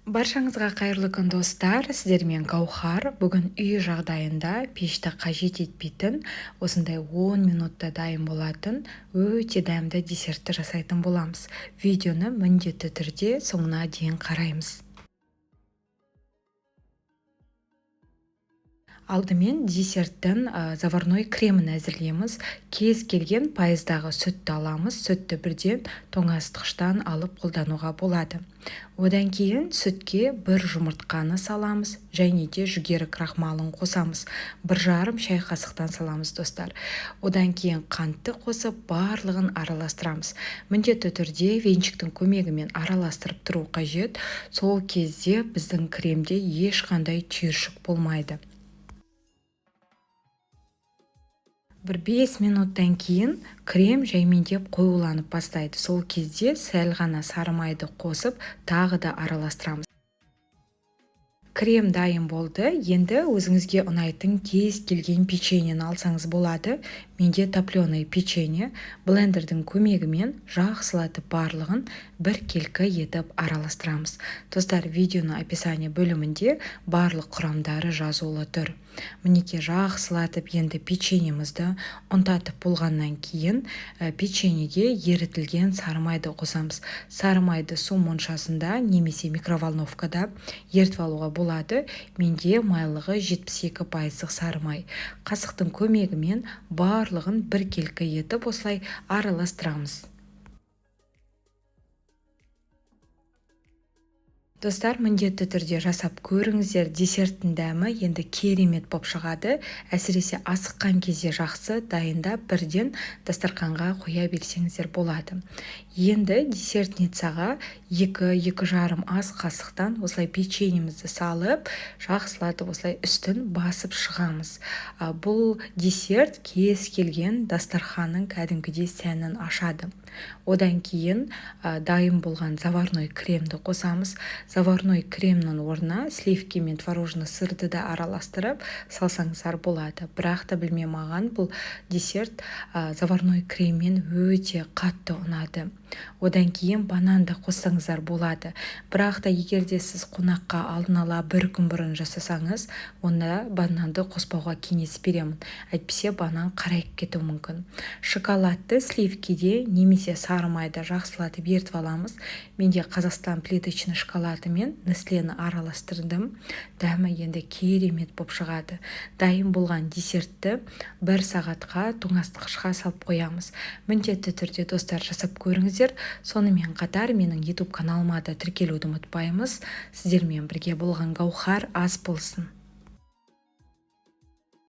Баршаңызға қайырлы күн достар, сіздермен Гаухар. Бүгін үй жағдайында пешті қажет етпейтін, осындай 10 минутта дайын болатын өте дәмді десертті жасайтын боламыз. Видеоны міндетті түрде соңына дейін қараймыз. Алдымен десерттің заварной кремін әзірлейміз. Кез келген пайыздағы сүтті аламыз. Сүтті бірден тоңазытқыштан алып қолдануға болады. Одан кейін сүтке бір жұмыртқаны саламыз, және де жүгері крахмалын қосамыз. 1,5 шай қасықтан саламыз достар. Одан кейін қантты қосып, барлығын араластырамыз. Міндетті түрде венчиктің көмегімен араластырып тұру қажет. Сол кезде біздің кремде ешқандай түйіршік болмайды. Бір 5 минуттан кейін крем жәймендеп қоюланып бастайды. Сол кезде сәл ғана сары майды қосып, тағы да араластырамыз. Крем дайын болды. Енді өзіңізге ұнайтын кез келген печеньені алсаңыз болады. Менде топленый печенье. Блендердің көмегімен жақсылатып барлығын бір келкі етіп араластырамыз. Достар, видеоның описание бөлімінде барлық құрамдары жазулы тұр. Мінекей жақсылатып енді печеньемізді ұнтатып болғаннан кейін печеньеге ерітілген сары майды қосамыз. Сары майды су моншасында немесе микроволновкада ерітіп алуға болады. Менде майлығы 72% сары май. Қасықтың көмегімен барлығын бір келкі етіп осылай араластырамыз. Достар, міндетті түрде жасап көріңіздер. Десерттің дәмі енді керемет болып шығады. Әсіресе асыққан кезде жақсы дайындап бірден дастарханға қоя берсеңіздер болады. Енді десертницаға 2-2,5 ас қасықтан осылай печеньемізді салып, жақсылатып осылай үстін басып шығамыз. Бұл десерт кез келген дастарханның кәдімгідей сәнін ашады. Одан кейін дайын болған заварной кремді қосамыз. Заварной кремнің орнына сливки мен творожный сырды да араластырып салсаңыздар болады. Бірақ та білме, маған бұл десерт заварной креммен өте қатты ұнады. Одан кейін бананды қоссаңыздар болады. Бірақ та егерде сіз қонаққа алдын ала бір күн бұрын жасасаңыз, онда бананды қоспауға кеңес беремін. Әйтпесе банан қарайып кетуі мүмкін. Шоколадты сливкиде немесе сары майда жақсылатып ертіп аламыз. Менде Қазақстан плиточный шоколады мен Nestlені араластырдым. Дәмі енді керемет болып шығады. Дайын болған десертті 1 сағатқа тоңазытқышқа салып қоямыз. Міндетті түрде достар жасап көріңіздер. Сонымен қатар менің YouTube каналыма да тіркелуді ұмытпаймыз. Сіздермен бірге болған Гаухар ас болсын.